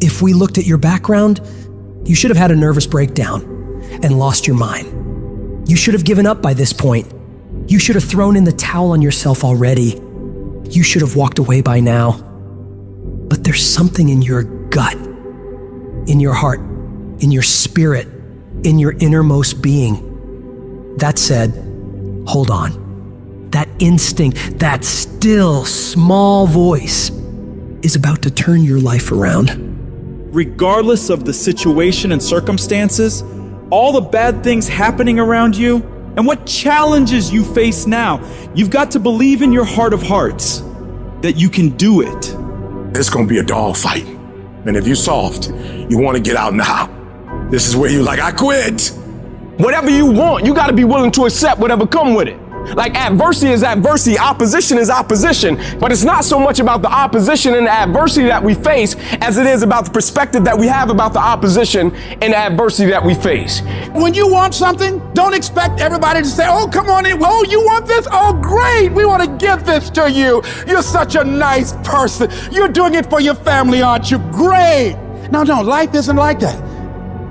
If we looked at your background, you should have had a nervous breakdown and lost your mind. You should have given up by this point. You should have thrown in the towel on yourself already. You should have walked away by now. But there's something in your gut, in your heart, in your spirit, in your innermost being that said, hold on. That instinct, that still small voice is about to turn your life around. Regardless of the situation and circumstances, all the bad things happening around you, and what challenges you face now, you've got to believe in your heart of hearts that you can do it. It's gonna be a dog fight. And if you're soft, you wanna get out now. This is where you're like, I quit. Whatever you want, you gotta be willing to accept whatever come with it. Like adversity is adversity, opposition is opposition, but it's not so much about the opposition and the adversity that we face as it is about the perspective that we have about the opposition and the adversity that we face. When you want something, don't expect everybody to say, oh, come on in. Oh, you want this? Oh, great. We want to give this to you. You're such a nice person. You're doing it for your family, aren't you? Great. No, life isn't like that.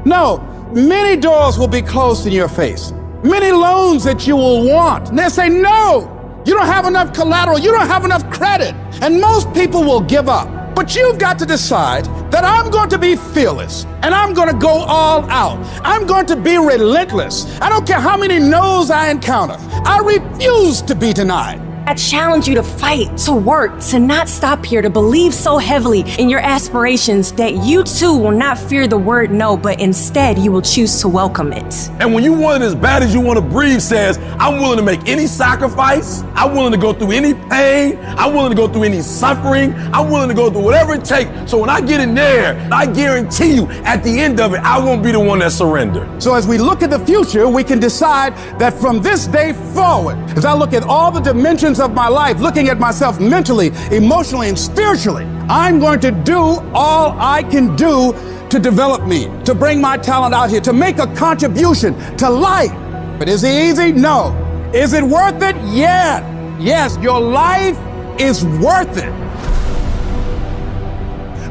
No, many doors will be closed in your face. Many loans that you will want. And they'll say, no, you don't have enough collateral. You don't have enough credit. And most people will give up. But you've got to decide that I'm going to be fearless and I'm going to go all out. I'm going to be relentless. I don't care how many no's I encounter. I refuse to be denied. I challenge you to fight, to work, to not stop here, to believe so heavily in your aspirations that you too will not fear the word no, but instead you will choose to welcome it. And when you want it as bad as you want to breathe says, I'm willing to make any sacrifice, I'm willing to go through any pain, I'm willing to go through any suffering, I'm willing to go through whatever it takes. So when I get in there, I guarantee you at the end of it, I won't be the one that surrendered. So as we look at the future, we can decide that from this day forward, as I look at all the dimensions of my life, looking at myself mentally, emotionally, and spiritually, I'm going to do all I can do to develop me, to bring my talent out here, to make a contribution to life. But is it easy? No. Is it worth it? Yeah. Yes, your life is worth it.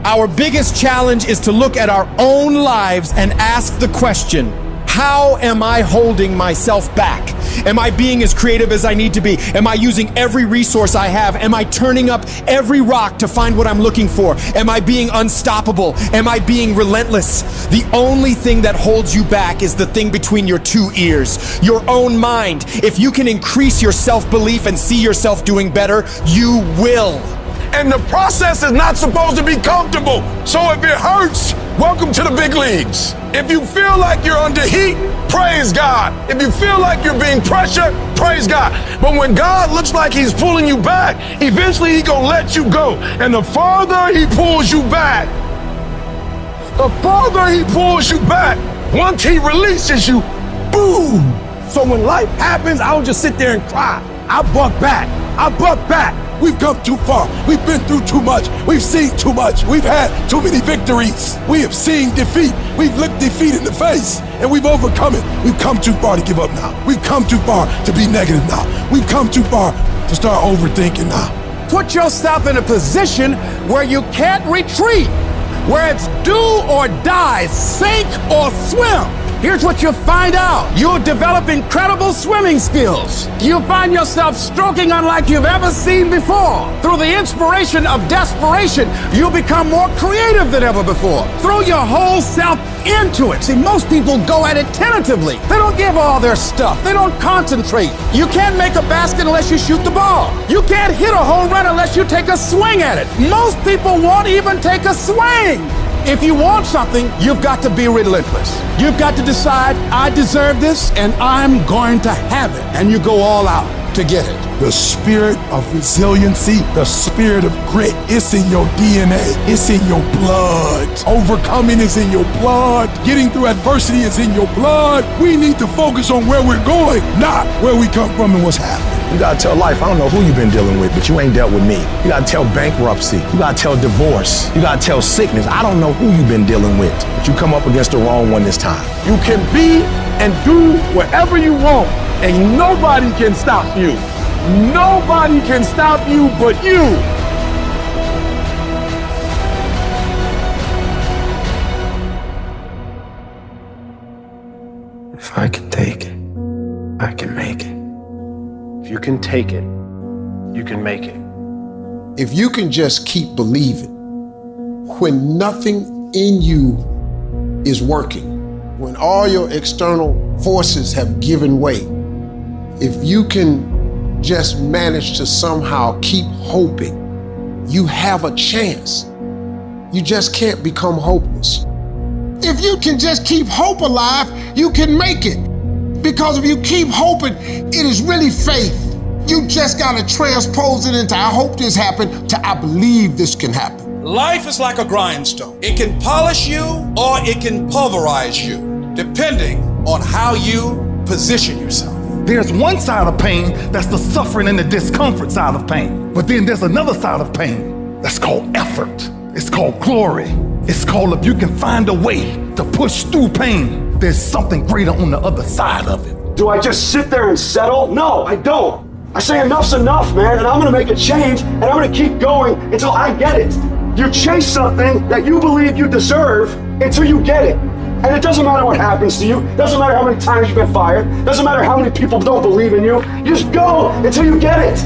Our biggest challenge is to look at our own lives and ask the question, how am I holding myself back? Am I being as creative as I need to be? Am I using every resource I have? Am I turning up every rock to find what I'm looking for? Am I being unstoppable? Am I being relentless? The only thing that holds you back is the thing between your two ears, your own mind. If you can increase your self-belief and see yourself doing better, you will. And the process is not supposed to be comfortable. So if it hurts, welcome to the big leagues. If you feel like you're under heat, praise God. If you feel like you're being pressured, praise God. But when God looks like he's pulling you back, eventually he's gonna let you go. And the farther he pulls you back, once he releases you, boom. So when life happens, I don't just sit there and cry. I buck back. We've come too far. We've been through too much. We've seen too much. We've had too many victories. We have seen defeat. We've looked defeat in the face and we've overcome it. We've come too far to give up now. We've come too far to be negative now. We've come too far to start overthinking now. Put yourself in a position where you can't retreat, where it's do or die, sink or swim. Here's what you'll find out. You'll develop incredible swimming skills. You'll find yourself stroking unlike you've ever seen before. Through the inspiration of desperation, you'll become more creative than ever before. Throw your whole self into it. See, most people go at it tentatively. They don't give all their stuff. They don't concentrate. You can't make a basket unless you shoot the ball. You can't hit a home run unless you take a swing at it. Most people won't even take a swing. If you want something, you've got to be relentless. You've got to decide, I deserve this and I'm going to have it. And you go all out to get it. The spirit of resiliency, the spirit of grit, it's in your DNA. It's in your blood. Overcoming is in your blood. Getting through adversity is in your blood. We need to focus on where we're going, not where we come from and what's happening. You gotta tell life, I don't know who you've been dealing with, but you ain't dealt with me. You gotta tell bankruptcy. You gotta tell divorce. You gotta tell sickness. I don't know who you've been dealing with, but you come up against the wrong one this time. You can be and do whatever you want, and nobody can stop you. Nobody can stop you but you. If I can take it, I can make it. If you can take it, you can make it. If you can just keep believing, when nothing in you is working, when all your external forces have given way, if you can just manage to somehow keep hoping, you have a chance. You just can't become hopeless. If you can just keep hope alive, you can make it. Because if you keep hoping, it is really faith. You just gotta transpose it into I hope this happened to I believe this can happen. Life is like a grindstone. It can polish you or it can pulverize you, depending on how you position yourself. There's one side of pain that's the suffering and the discomfort side of pain. But then there's another side of pain that's called effort. It's called glory. It's called if you can find a way to push through pain, there's something greater on the other side of it. Do I just sit there and settle? No, I don't. I say enough's enough, man, and I'm gonna make a change, and I'm gonna keep going until I get it. You chase something that you believe you deserve until you get it. And it doesn't matter what happens to you, doesn't matter how many times you've been fired, doesn't matter how many people don't believe in you, you just go until you get it.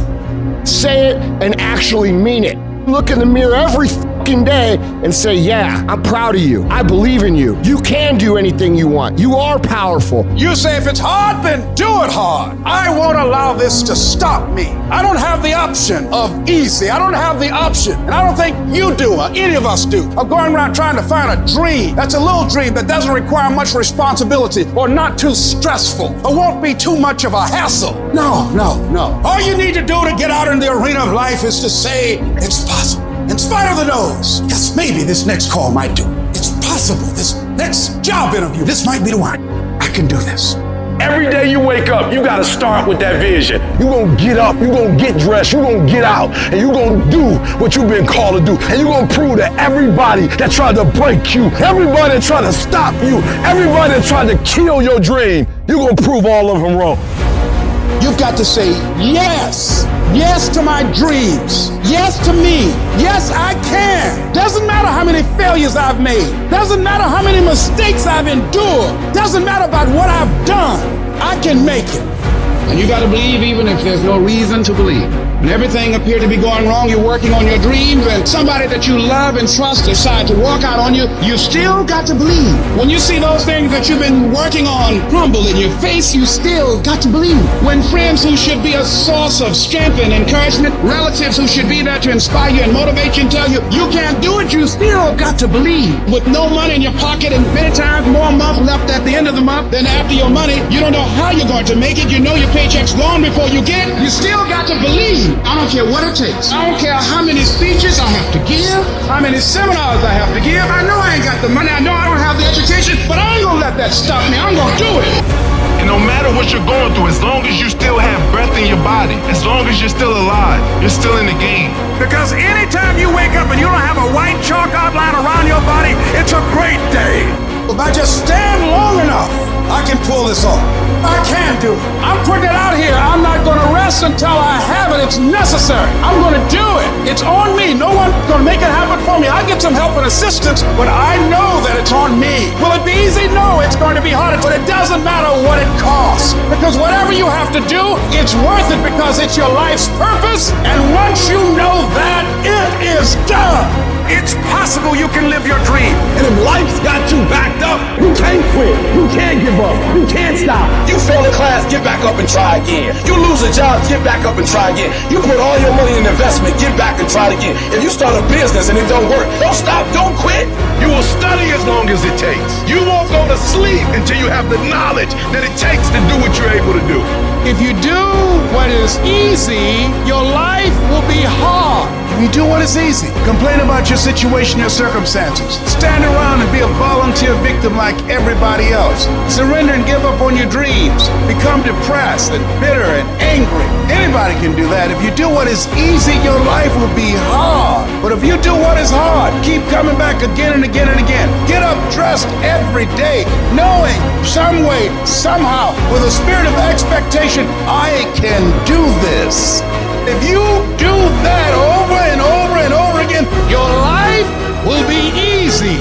Say it and actually mean it. Look in the mirror every fucking day and say, yeah, I'm proud of you. I believe in you. You can do anything you want. You are powerful. You say if it's hard, then do it hard. I won't allow this to stop me. I don't have the option of easy. I don't have the option, and I don't think you do, or any of us do, of going around trying to find a dream that's a little dream that doesn't require much responsibility or not too stressful or won't be too much of a hassle. No. All you need to do to get out in the arena of life is to say it's possible. In spite of the no's, yes, maybe this next call might do. It's possible. This next job interview, this might be the one. I can do this. Every day you wake up, you gotta start with that vision. You gonna get up, you gonna get dressed, you gonna get out, and you gonna do what you've been called to do. And you gonna prove to everybody that tried to break you, everybody that tried to stop you, everybody that tried to kill your dream, you gonna prove all of them wrong. You've got to say yes. Yes to my dreams. Yes to me. Yes, I can. Doesn't matter how many failures I've made. Doesn't matter how many mistakes I've endured. Doesn't matter about what I've done. I can make it. And you got to believe even if there's no reason to believe. When everything appeared to be going wrong, you're working on your dreams, and somebody that you love and trust decide to walk out on you, you still got to believe. When you see those things that you've been working on crumble in your face, you still got to believe. When friends who should be a source of strength and encouragement, relatives who should be there to inspire you and motivate you and tell you you can't do it, you still got to believe. With no money in your pocket and many times more month left at the end of the month than after your money, you don't know how you're going to make it. You know your paycheck's gone before you get it. You still got to believe. I don't care what it takes. I don't care how many speeches I have to give, how many seminars I have to give. I know I ain't got the money. I know I don't have the education, but I ain't gonna let that stop me. I'm gonna do it. And no matter what you're going through, as long as you still have breath in your body, as long as you're still alive, you're still in the game. Because anytime you wake up and you don't have a white chalk outline around your body, it's a great day. If I just stand long enough, I can pull this off. I can do it. I'm putting it out here. I'm not going to rest until I have it. It's necessary. I'm going to do it. It's on me. No one's going to make it happen for me. I get some help and assistance, but I know that it's on me. Will it be easy? No, it's going to be harder, but it doesn't matter what it costs. Because whatever you have to do, it's worth it because it's your life's purpose. And once you know that, it is done. It's possible you can live your dream. And if life's got you backed up, you can't quit. You can't give up. You can't stop. You fail a class, get back up and try again. You lose a job, get back up and try again. You put all your money in investment, get back and try again. If you start a business and it don't work, don't stop, don't quit. You will study as long as it takes. You won't go to sleep until you have the knowledge that it takes to do what you're able to do. If you do what is easy, your life will be hard. If you do what is easy, complain about your situation, your circumstances. Stand around and be a volunteer victim like everybody else. Surrender and give up on your dreams. Become depressed and bitter and angry. Anybody can do that. If you do what is easy, your life will be hard. But if you do what is hard, keep coming back again and again and again. Get up dressed every day, knowing some way, somehow, with a spirit of expectation, I can do this. If you do that over and over and over again, your life will be easy.